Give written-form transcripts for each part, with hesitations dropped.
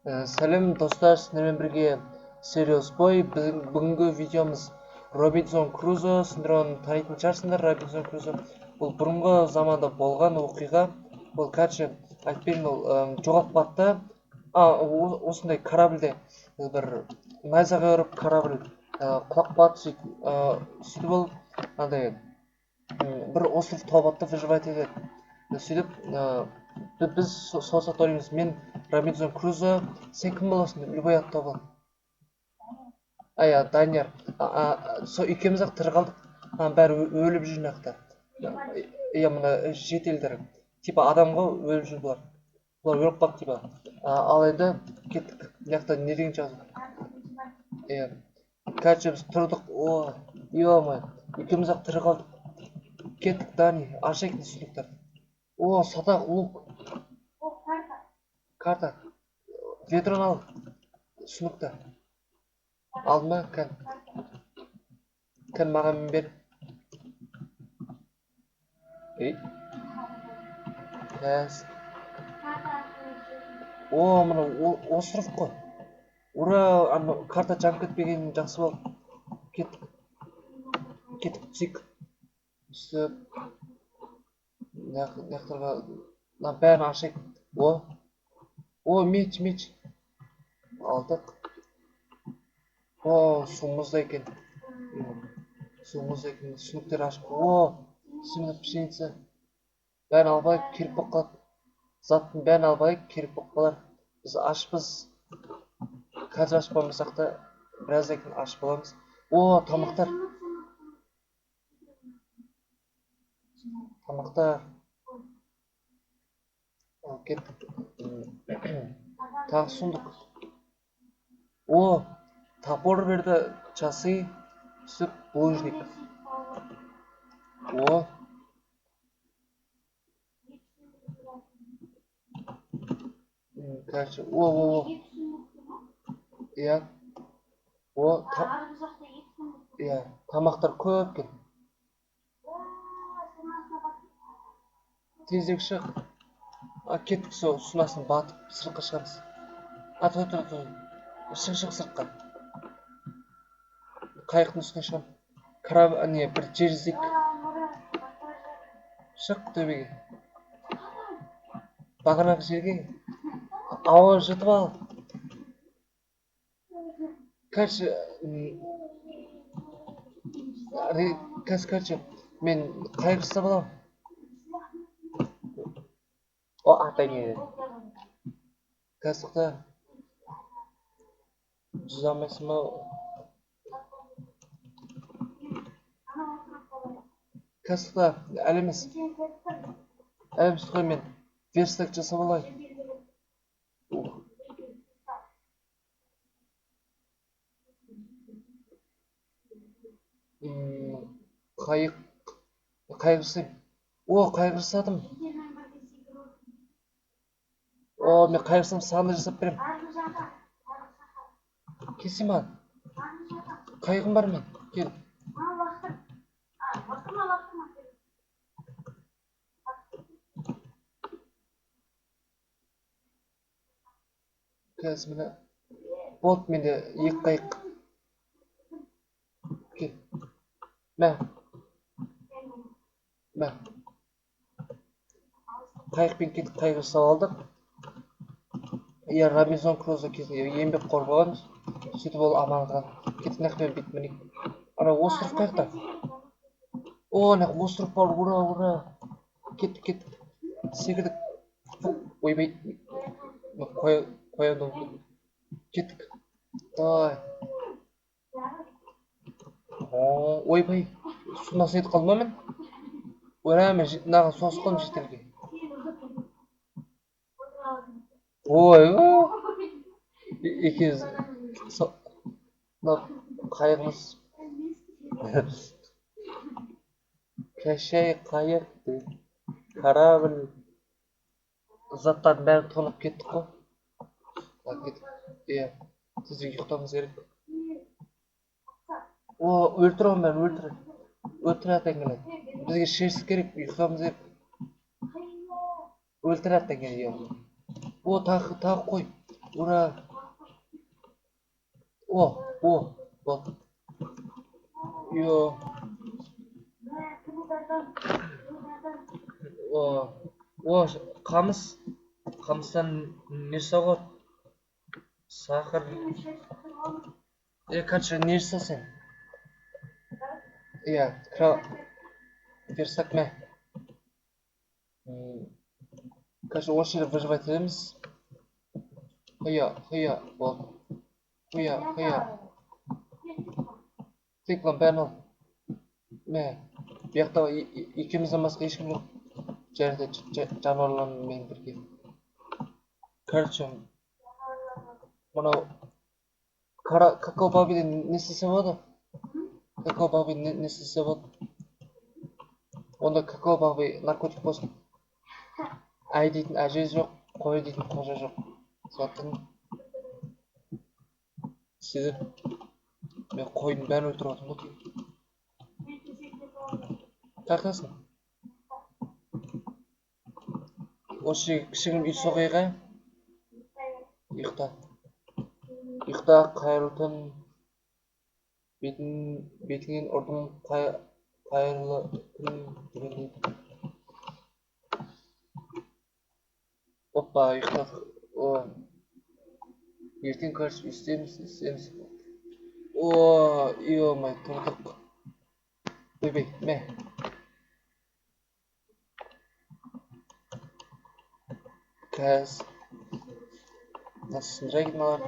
Сәлем достар, сіздермен бірге Serious Boy. Бүгінгі видеомыз Робинзон Крузо. Сендер оны танитын шығарсыңдар. Робинзон Крузо бұл бұрынғы заманда болған оқиға. Бұл кәдімгі айтпаймын, ол жоғалып қалды. Осындай корабльде бір найзаға ұрып корабль құлап қалды. Сөйтіп ол андай бір остров тауып алды, выживать етеді. Сөйтіп біз сол сәт ойлаймыз, мен Робинзон Крузо, сен кім боласың деп любой атты тауып ал. Данияр. Сол екеуміз ақ тірі қалдық. Бәрі өліп жүр мына жақта. Мына шетелдер типа адам ғой, өліп жүр бұлар. Бұлар өліп қалды типа. Ал енді кеттік. Мына жақта не деген жазу? Короче, біз тұрдық. Ё-моё, екеуміз ақ тірі қалдық. Кеттік, Дани, ашайық сундуктарды. Сатақ, лук. Карта. Ведрон ал. Сундукта. Алдың ба? Кән маған бер. Кәс. Мына остров қой. Ура, карта жанып кетпеген жақсы болды. Кеттік, түсейік. Үстіп. Нақтарға бәрін ашайық. Меч. Алдық. Су мұзда екен. Сундуктер ашып. Семена пшеница. Бәрін албайық, керек болып қалады. Заттың бәрін албайық, керек болып қалар. Біз ашпыз. Қазір ашып болмасақ та, біраздан кейін ашып боламыз. Тамақтар. Кеттік. Тағы сундук. Топор берді, часы, сүп, булыжник. Короче, тамақтар көп кен. Тезірек шық. Кеттік, сол сунасын батып, сыртқа шығамыз. Тұр. Шық сыртқа. Қайықтың үстіне шығам. Бір жер іздейік. Шық төбеге. Бағанағы жерге. Жұтып ал. Короче, мен қайық ұстап аламын. Атай не деді. Қазықта. Жүзе алмайсың ба? Қазықта, әлеміз. Әлеміз қой, мен верстак жасап алайын. Қайық жасайым. Қайық жасадым. Мен қайық жасам, сағында жасап берем. Келсем ан. Қайығым бар мен. Кел. Қазір мені. Болды, менде екі қайық. Кел. Мә. Қайықпен кеттік, қайық жасап алдық. Робинзон Крузо кезінде еңбекқор болғанбыз. Сөйтіп ол аман қалды. Кеттік, нақпен бүйтіп мінейік. Остров қайықта. Остров бар, ура. Кеттік. Секірдік. Ойбай. Қояды. Кеттік. Давай. Ойбай. Судан сетіп қалдым ба мен? Мен наған соғыс қалым жетелге. Екеуіз қайығымыз. Кәшай қайық, корабль. Заттардың бәрін тонып кеттік қой. Тезірек ұйықтауымыз керек. Өлтір оған бәрін, өлтір аттан келеді. Бізге шеріс керек, ұйықтауымыз керек. Өлтір аттан келеді. Тағы қой. Ура! О, вот. Йо. О, қамыс. Қамыстан не жасауға? Сахар. Короче, не жасасың? Иә, верстак мә. Короче, осы жерде выживать етеміз. Құя, болды. Құя. Циклон бәрін ал. Мә, бұяқта екеумізден басқа ешкім жоқ. Жерде жануарлармен бірге. Короче, мынау какао бабиден не істесе болады? Какао бабы не істесе болады? Онда какао бабы наркотик болсын. Әй дейтін әже жоқ, қой дейтін қожа жоқ. Саттың. Сізді мен қойдың бәрін өлтіріп отырмын ғой. Қаяқтасың? Осы жерге кішігірім үй соғайық, ә? Ұйықта қайырлы түн. Бетіңнен ұрдым қайырлы күн дегендей. Оппа, ұйықтадық. Ертең көріс істейміз. Үй-омай, тұрдық. Ойбай, мә. Кәз. Насындырайын малар.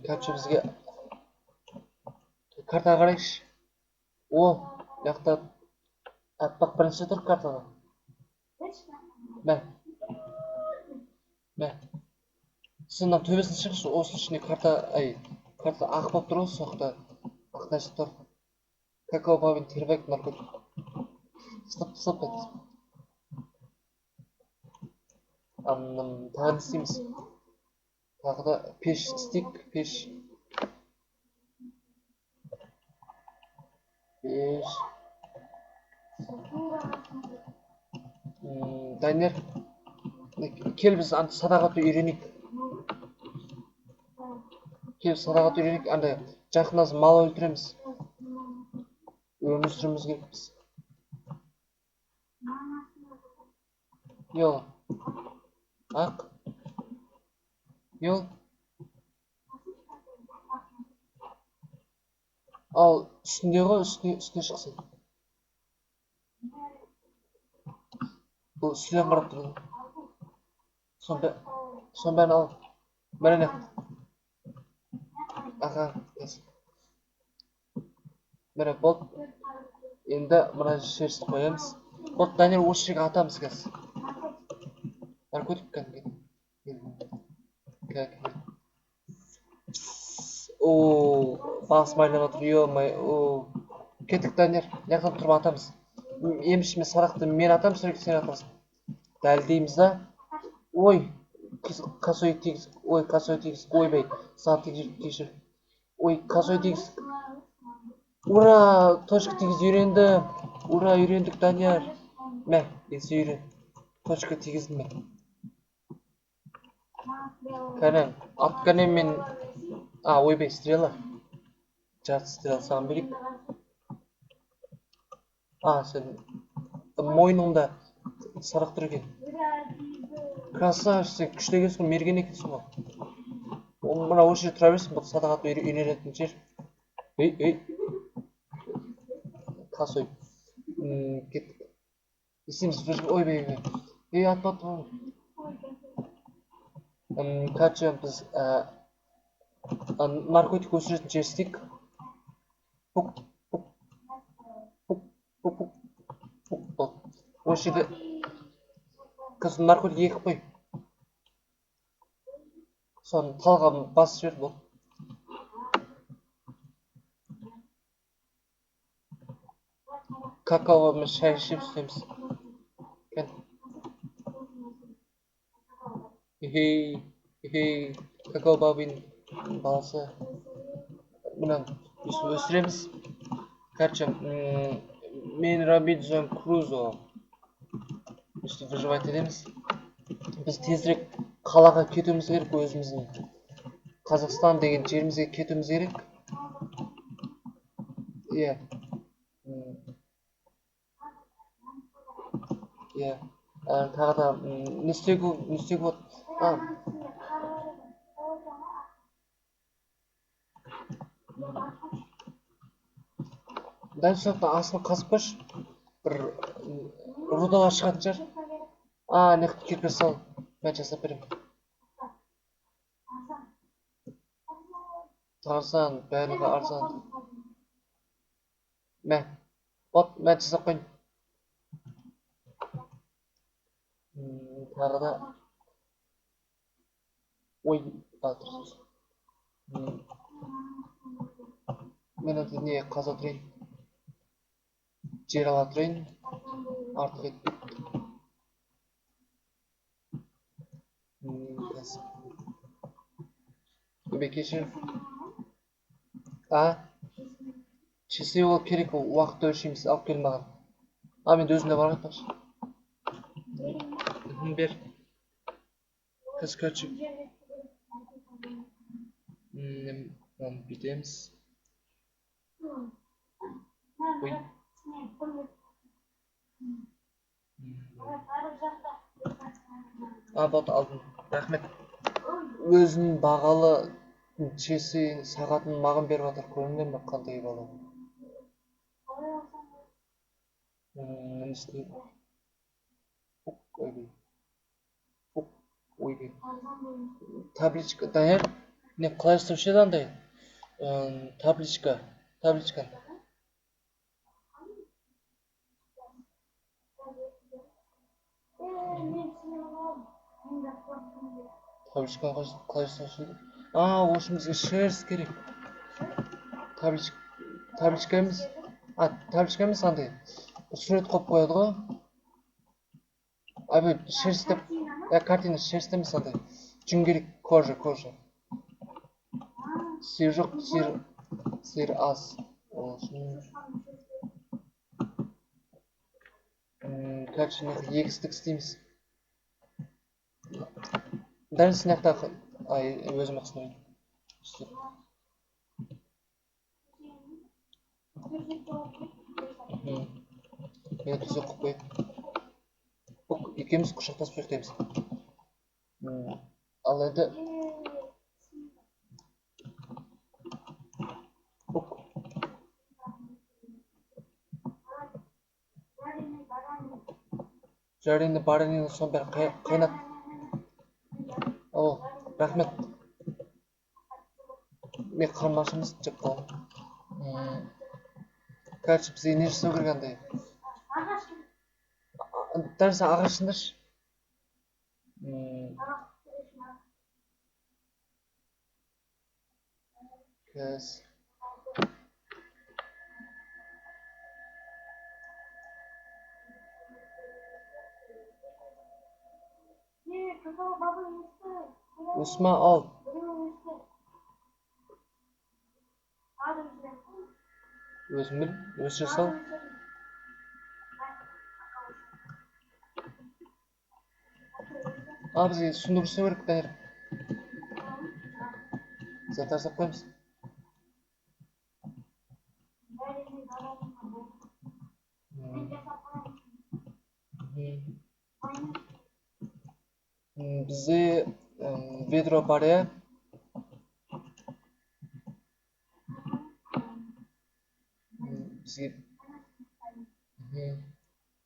Короче, бізге картаға қарайықшы. Яқта аппақ бірінші тұр картаға. Мә. Сыннан төбесін шығышы, осының ішіне карта ақ боп тұр ғой, соқта. Ақ нәрсе тұр. Какао бабын тербек наркотик. Стоп. Тағы не істейміз? Тағы да пеш істейік, пеш. Дайнер, кел біз садағатты үйренейік. Андай жақыннан мал өлтіреміз. Өмір сүруіміз керекпіз. Йо. Ақ. Йо. Ал үстінде ғой, үстіне шықсын. Бұл үстіден қарап тұрды. Сон бәрін ал. Бәрін ақ. Аға, міне болды. Енді мына жерсін қоямыз. Болды, Данияр осы жерге атамыз қазір. Наркотик кәдімгі. Басым айлап отыр, ё-май. Кеттік, Данияр. Яқын тұрып атамыз. Емішіме садақты мен атам, сүректі сен атасың. Дәлдейміз да. Косой тегіз. Ойбай, саған кешір. Косой тегіз. Ура, точка тегіз үйренді. Ура, үйрендік, Данияр. Мә, есі үйрен. Точка тегіздің мә. Кәне, атқанен мен... ойбай, стрела. Жарты стрела саған берейік. Сен мойныңда садақ тұр екен. Красавчик, сен күшті екенсің, мерген екенсің ғой. Мына осы жерде тұра берсің, бұл садақ ату үйренетін жер. Косой. Кеттік. Істейміз, ойбай. Атпа. Короче, біз наркотик өсіретін жер істейік. Осы жерде наркотик егіп қой. Соны талға басып жібер, бұл. Какаомен шай ішіп істейміз. Кән. Какао бабын баласы. Мұнан өсіреміз. Короче, мен Робинзон Крузо. өстіп выживать етеміз. Біз тезірек қалаға кетуіміз керек, өзіміздің Қазақстан деген жерімізге кетуіміз керек. Иә. Иә. Тағы да не істеуге болады? Дәл соқтан астын қазып қойшы. Бір рудалар шығатын шығар. Неқыт кирпич сал. Мен жасап беремін. Арзан, барлығы арзан. Мен жасап қойын. Тағы да ой, дұрыс. Мен енді не қаза тұрайын. Жер ала тұрайын. Артық етпейді. Көбе кешір. Часы ол керек, ол уақытты өлшейміз, алып кел маған. Мен өзімде бар айтпақшы. Бер. Кіз көтшік. Бүйтеміз. Ой. Болды, алдым. Рахмет. Өзінің бағалы часы сағатын маған беріп жатыр, көрінген бе қандай бала. Не істейді? Ойбай. Табличка, Данияр, не қалай істеуші еді андай? Табличка. Табличканы қалай істеуші еді? Осы бізге шерсть керек. Табличка емес. Табличка емес, андай сурет қойып қояды ғой. Шерсть деп, картина шерсть емес, андай жүн керек, кожа. Сиыр жоқ, сиыр аз. Короче, егістік істейміз. Дәл сынақта өзім ақсынайын. Мен түзек қып қойып. Екеуміз құшақтасып ұйықтаймыз. Ал енді жарені баренені соның бәрін қайнат. Рахмет. Мен қармашымыз жеп қалдым. Короче, бізге не жасау керек андай? Дәрі сен ағашындыршы. Кәз. Осма ал. Өзің біл, өз жасау. Бізге суны көрсеу керек, Данияр. Заттар жасап қойымыз. Бізде ведро бар, е? Бізге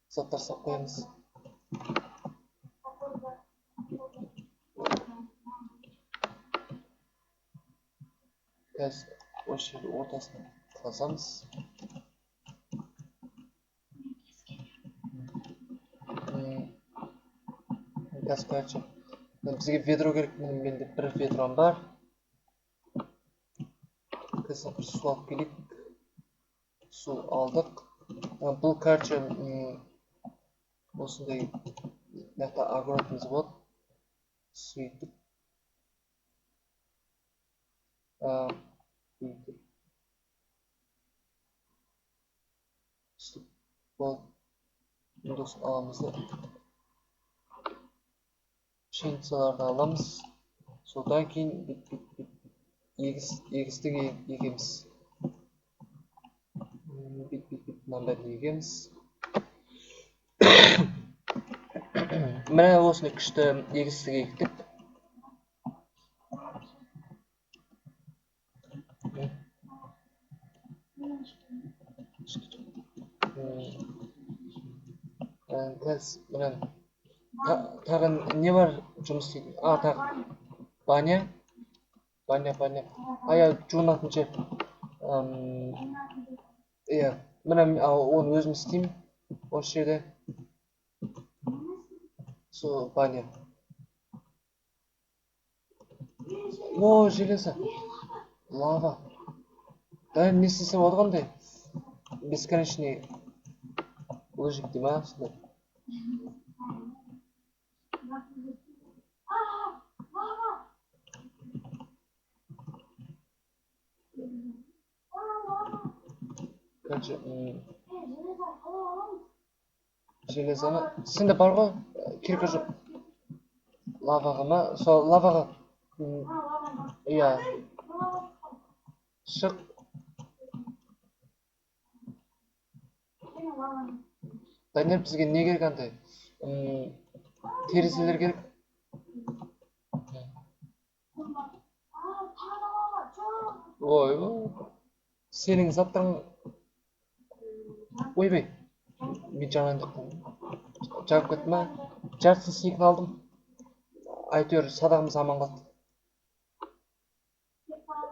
заттар жасап қойымыз. Қазір осы жерді ортасына қазамыз. Қазір, короче, бізге ведро керек. Менде бір ведром бар. Қазір бір су алып келейік. Су алдық. Бұл, короче, осындай мынақты огородымыз болады. Сөйтіп. Сөйтіп. Болды. Сосын аламыз да. пшеницаларды аламыз. Содан кейін егістік егеміз. Мынаны егеміз. Міне осындай күшті егістік ектік. Қазір тағы не бар жұмыс істейтін? Тағы баня. Жуынатын жер. Иә, міне оны өзім істеймін осы жерде. Сол баня. О, железо. Лава. Да, не істесе болады қандай? Бесконечный лыжик дей ма сондай. Короче, железоны сенде бар ғой, кирка жоқ. Лаваға ма? Сол лаваға. Иә. Шық. Данияр, бізге не керек андай? Терезелер керек. Ой, сенің заттарың ойбай. Мен жамандықтым. Жағып кетті ма? Жартысын сенікін алдым. Әйтеуір садағымыз аман қалды.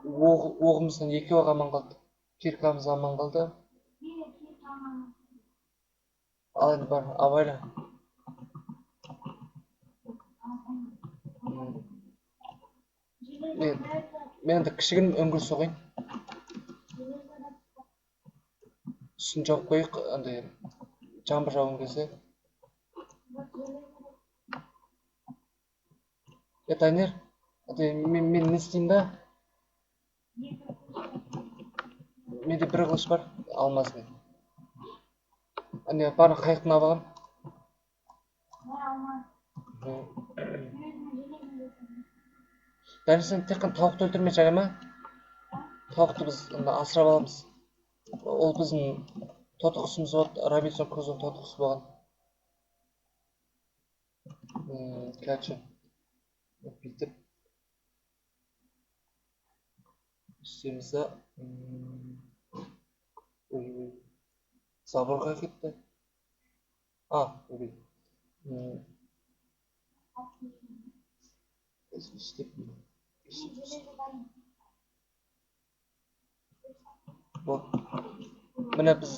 Оғымыздан 2 оқ аман қалды. Киркамыз аман қалды. Ал енді бар, абайла. Мен енді кішігін үңгір соғайын. Үстін жауып қойық, андай жаңбыр жауын кезде. Данияр, мен не істеймін да? Менде бір қылыш бар, алмазный. Бары қайықтың алып алам. Данияр, сен тек қана тауықты өлтірмей жарай ма? Тауықты біз асырап аламыз. Ол біздің тотықұсымыз болады, Робинзон Крузоның тотықұсы болған. Короче, бүйтіп істейміз да. Заборға кетті. Өлей. Істеп. Міне біз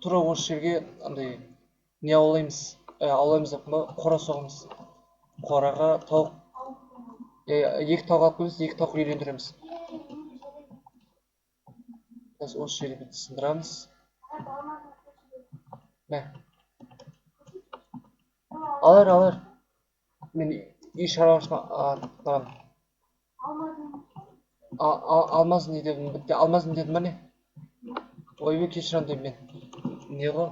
тура осы жерге андай не аулаймыз. Аулаймыз деп ма? Қора соғымыз. Қораға тауық. Екі тауық алып келеміз, екі тауық үйлендіреміз. Қазір осы жерге бүйтіп сындырамыз. Мә. Алар. Мен үй шаруашылығына барамын. Алмаз не дедім? Алмаз не дедім ба не? Ойбай, кешірім деймін мен. Не ғой?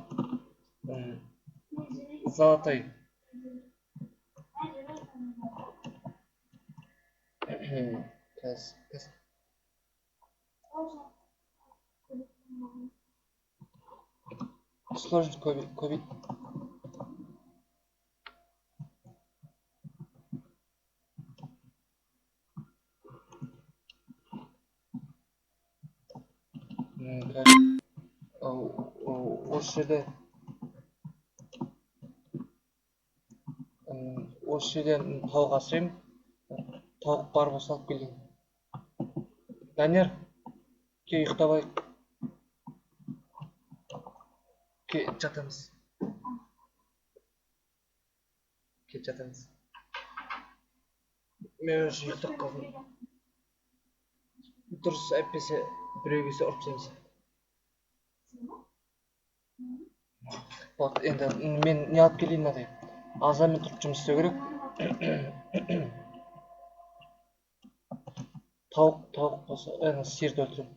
Золотой. Қазір. Сложность көбейт. Осы жерден тауық асырайым. Тауық бар болса алып келейін. Данияр, ке ұйықтап алайық. Ке жатамыз. Мен уже ұйықтап қалдым. Дұрыс әйтпесе біреу келсе ұрып тастаймыз. Вот, енді мен не алып келейін мынандай. Азанмен тұрып жұмыс істеу керек. Тауық болса, сиырды өлтірем.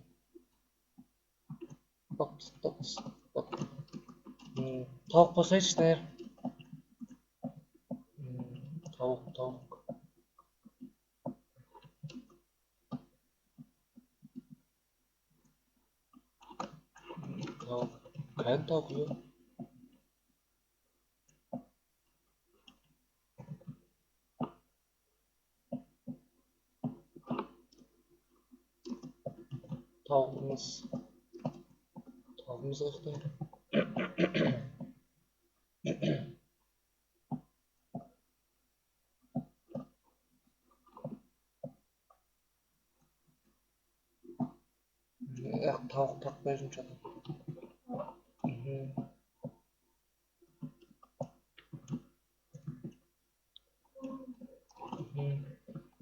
Тауық болсайшы, Данияр. Тауық. Дайын тауық үй. Tauğumuz ıhtı. Tavuk takmaya жұмшады.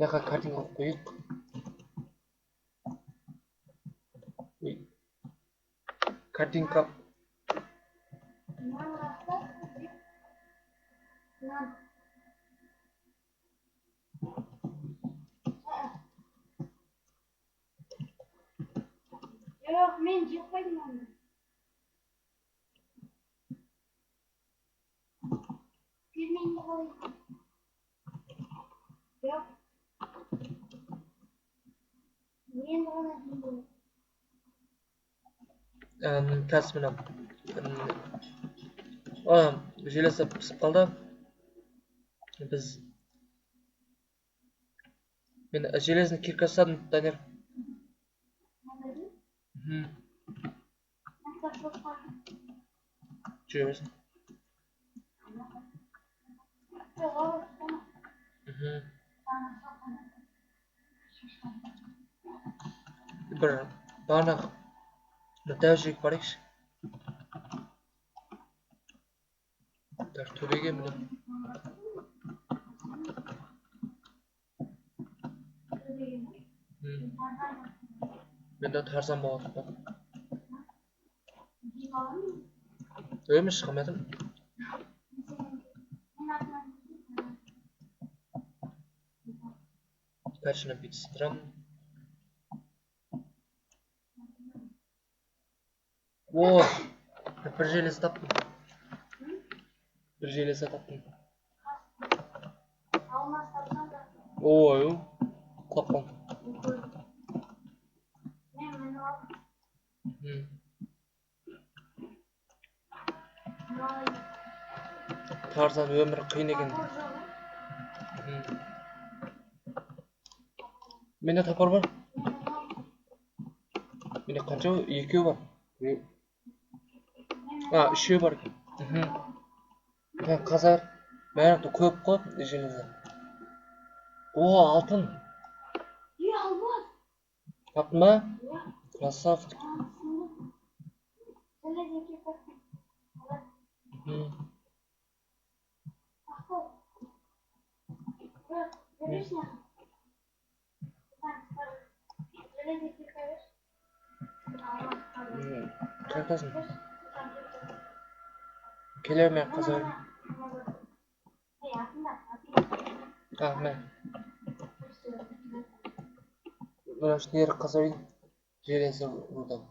Яқа картинг қойып қойық. Картинг Yok, men jep qo'ydim uni. Filmingni qo'ydim. Yo'q. Men buni Тәс мынам. Желесі пісіп қалды. Мен железный кирка жасадым, Данияр. Жүре берсін. Бір бағанағы дәу жек бар екші. Төбеге міне. Мен де Тарзан болатын ба. Өйміз шығамедім. Пәтшіні бітістірім. О, бір желесі таптым. Ой, құлап қалдым. Тарзан өмірі қиын екен. Менде тапар бар. Менде қанша? Екеу бар. Үшеу бар. Қазар. Мәңіқті көп қойып железі. Алтын. алмаз. Таптың ба? Красавчик. Қайтасың? Келер ме қазір? Мә. Нер қазір желесі ұрдым.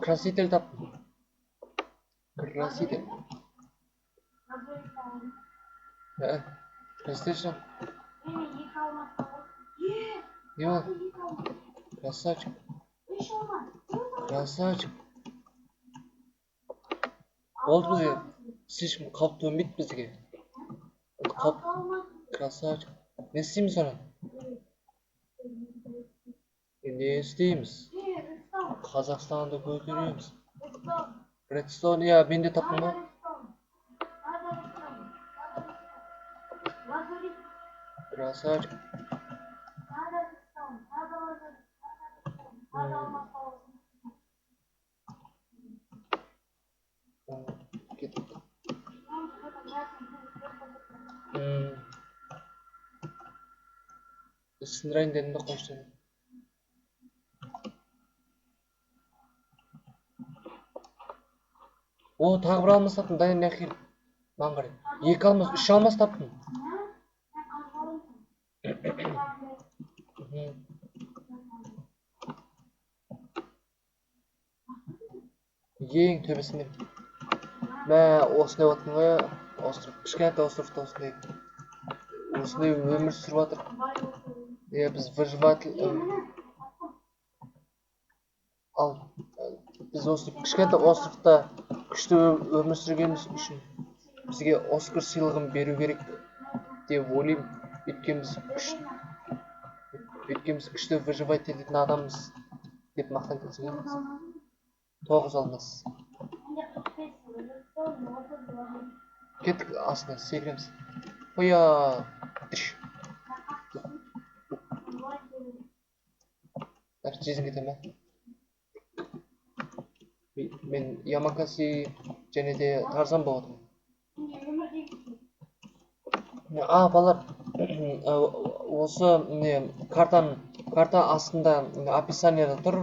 Краситель таптым. Краситель. Краситель. Не var? Красавчик. Красавчик. Oldu bізге. Слишком қалып төнбейді бізге. Красавчик. Не істейміз оны? Не істейміз? Қазақстанды көтереміз. Редстоун, мен де таптым ба? Красавчик. Сындырайын дедім де қойшы. Тағы бір алмас таптым, Данияр не қиыл. Маған қарай. 2 алмас, 3 алмас таптым. Ең төбесінде. Осындай оттың ғой, остров. Кішкентай островта осындай. Осындай өмір сүріп жатыр. Біз выживатель. ал біз осы кішкентай островта күшті өмір сүргеніміз үшін бізге Оскар сыйлығын беру керек деп ойлаймын. Өйткені біз күшті выживать ететін адамбыз деп мақтан тұтсақ. 9 алмас. Кеттік, астына секіреміз. Қоя. Жезін кете ме? Мен Ямакаси және де Тарзан болдым. Балар, осы карта астында описаниеда тұр.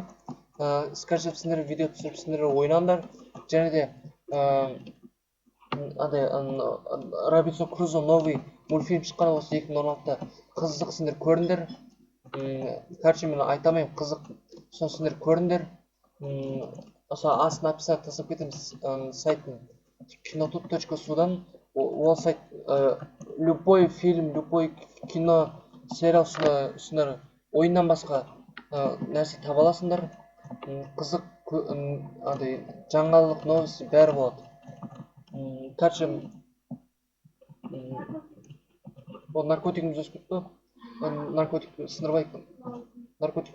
Скачап сендер видео түсіріп сендер ойнаңдар. Және де Робинсон Крузо новый мультфильм шыққан осы 2016-та. Қызық, сендер көріңдер. Короче, мен айтамайым, қызық. Соны сендер көріңдер. Осы астына описание тастап кетеміз сайттың kinotut.suдан. Ол сайт любой фильм, любой кино, сериал үстінер ойыннан басқа нәрсе таба аласыңдар. Қызық, жаңалық, новости бәрі болады. Короче, ол наркотигіміз өсіп кетті. Наркотик сындырбайық. Наркотик.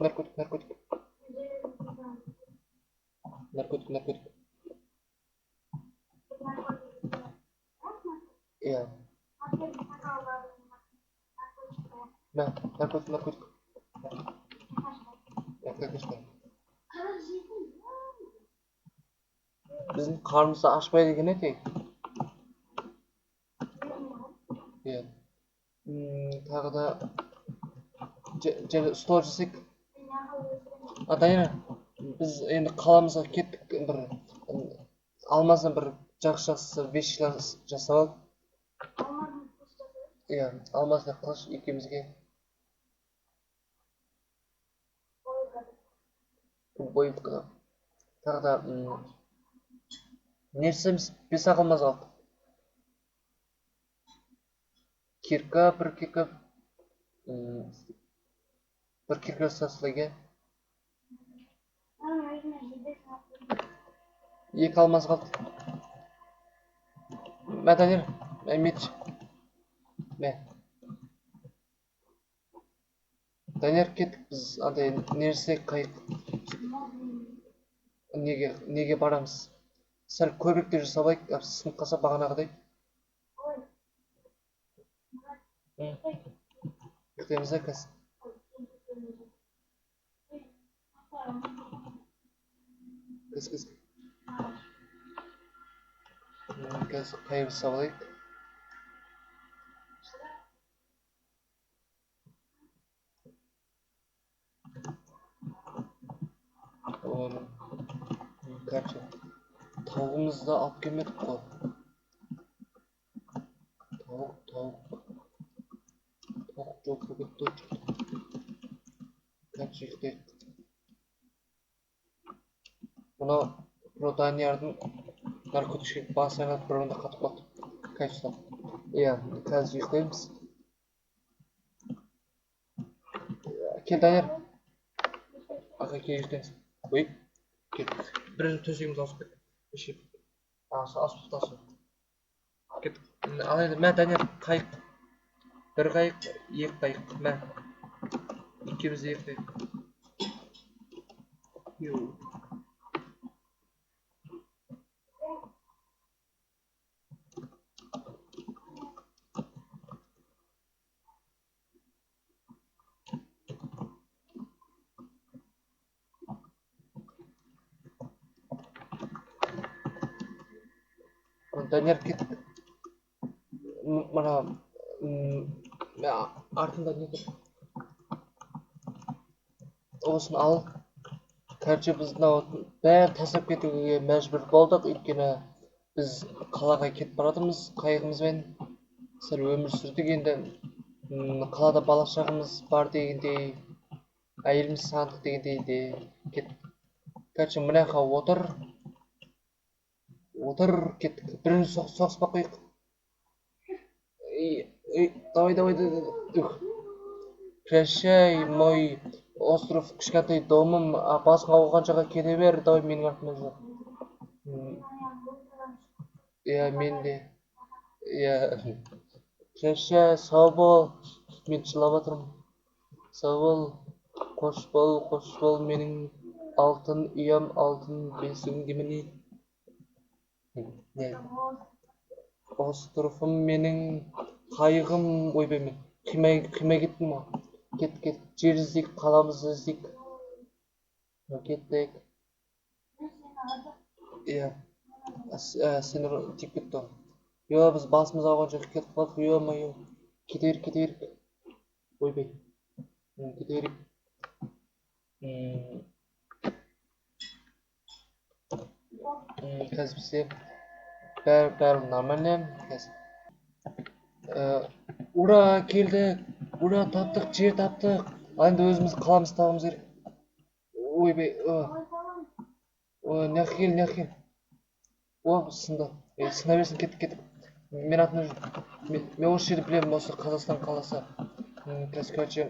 Иә. Наркотик. Біздің қарнымызды ашпайды екен етейік. Иә. Тағы да стол жасайық. Дайыр, біз енді қаламызға кеттік, бір алмаздан бір жақсы вещилар жасап алдық. Иә, алмаздан қылыш екеумізге. Бойып. Тағы да нерсеміз 5 алмаз алдық. Кирка, бір кирка сасылыға. 2 алмаз қалды. Мәдәнер, мәмет. Данияр, кеттік біз нерсе қайық. Неге барамыз? Сәл көбіректе жасабайық, сынып қалса бағанағыдай. Күтеміз әкәс. Кіз. Кәз қайыр сабылайық. Кәпші. Тауығымызды алып келмедік қой. Тауық жоқ бүгін той. Кәпші ұйықтайық. Мұна Даниярдың наркотикшік бас айнат бірімді қатып қалды. Кәпші. Иә, қазір ұйықтаймыз. Кел, Данияр. Аға кел ұйықтаймыз. Ой, кел. Бірінші төсегіміз ауысып кетті. Асып тұтасың. Кеттік. Ал енді, мә, Данияр, қайық. Бір қайық, 2 қайық. Мә. Екеуміз 2 қайық. Данияр, кеттік. Мына артында не тұр? Осын ал. Короче, біз бәрін тастап кетуге мәжбүр болдық, өйткені біз қалаға кетіп баратырмыз қайығымызбен. Сәл өмір сүрдік, енді қалада бала шағамыз бар дегендей, әйеліміз сағындық дегендей де кеттік. Короче, мынақа отыр, кеттік. Бірінші соғыспақ қойық. Давай. Прощай, мой остров кішкентай домым, басың ауғаншаға кете бер, давай менің артымнан жүр. Иә, мен де. Иә. Кеше сау бол. Мен жылап жатырмын. Сау бол. Қош бол менің алтын ұям, алтын бесігімге міне. Островым менің қайығым, ойбай мен қимай кеттім ма? Кет, жер іздейік, қаламызды іздейік. Кеттік. Иә. Сен тиіп кетті. Йо, біз басымыз ауған жоқ кетіп қалдық. Йо-майо. Кете берік. Ойбай. Кете берік. Қазір бізде бәрі нормально. Ура, келдік. Ура, таптық, жер таптық. Енді өзіміз қаламыз табымыз керек. Ойбай. Нәқел. Сынды. Сына берсін, кеттік. Мен атына жүр. Мен осы жерді білемін, осы Қазақстан қаласы. Қазір, короче.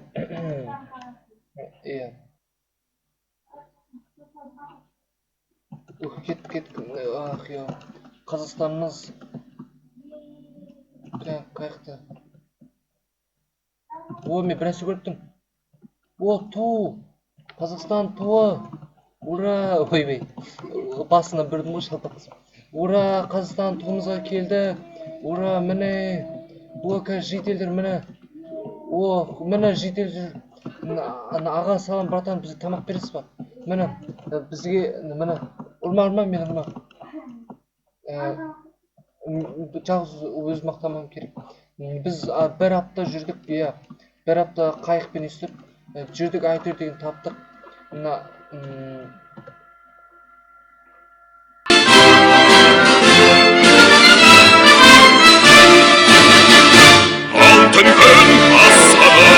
Иә. Кеттік. Ах, йо. Қазақстанымыз. Қайықты. Мен бір нәрсе көріп тұрмын. Ту. Қазақстан туы. Ура. Ойбай. Басына бүрдім ғой шалтақсым. Ура, Қазақстан туымызға келді. Ура, міне. Қазір жителдер, міне. Міне жителдер. Аға, салам, братан, бізге тамақ бересіз ба? Міне, бізге, міне. Ұрма, мен ұрма. Жалғыз өз мақтамам керек. Біз бір апта жүрдік, бір апта қайықпен үстіп жүрдік, әйтеуір деген таптық. Алтын күн астана,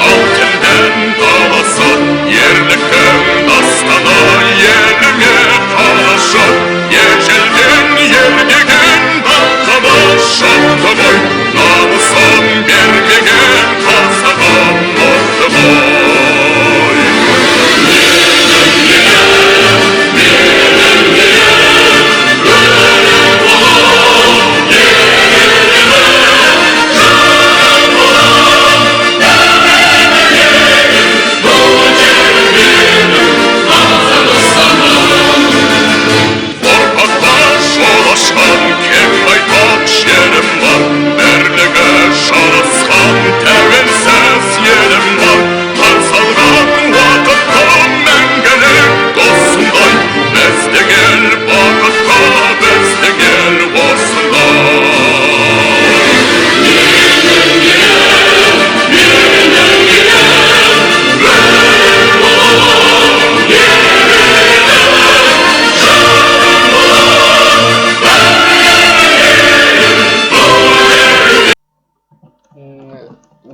алтынмен даласы, ерліктің дастаны еліңе қалашы, ежелден ермеген баққама шаттымой, намысын бермеген қазаған мұртымой.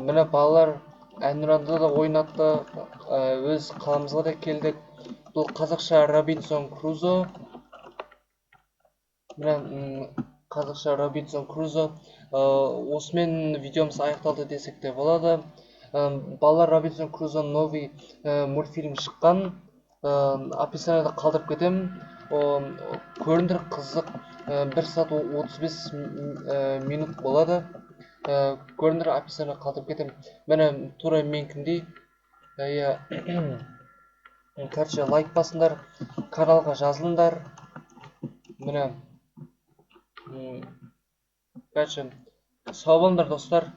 Міне балалар әнұранда да ойнатты, өз қаламызға да келдік. Бұл қазақша Робинсон Крузо. Міне қазақша Робинсон Крузо. Осымен видеомыз аяқталды десек те болады. Балалар, Робинсон Крузо новый мультфильм шыққан. Описаниеда қалдырып кетемін. Көріндір қызық, 1 сағат 35 минут болады. Көріндір описаниеда қалдырып кетемін. Міне тура менікіндей. Короче, лайк басыңдар, каналға жазылыңдар. Міне. Короче, сау болыңдар достар.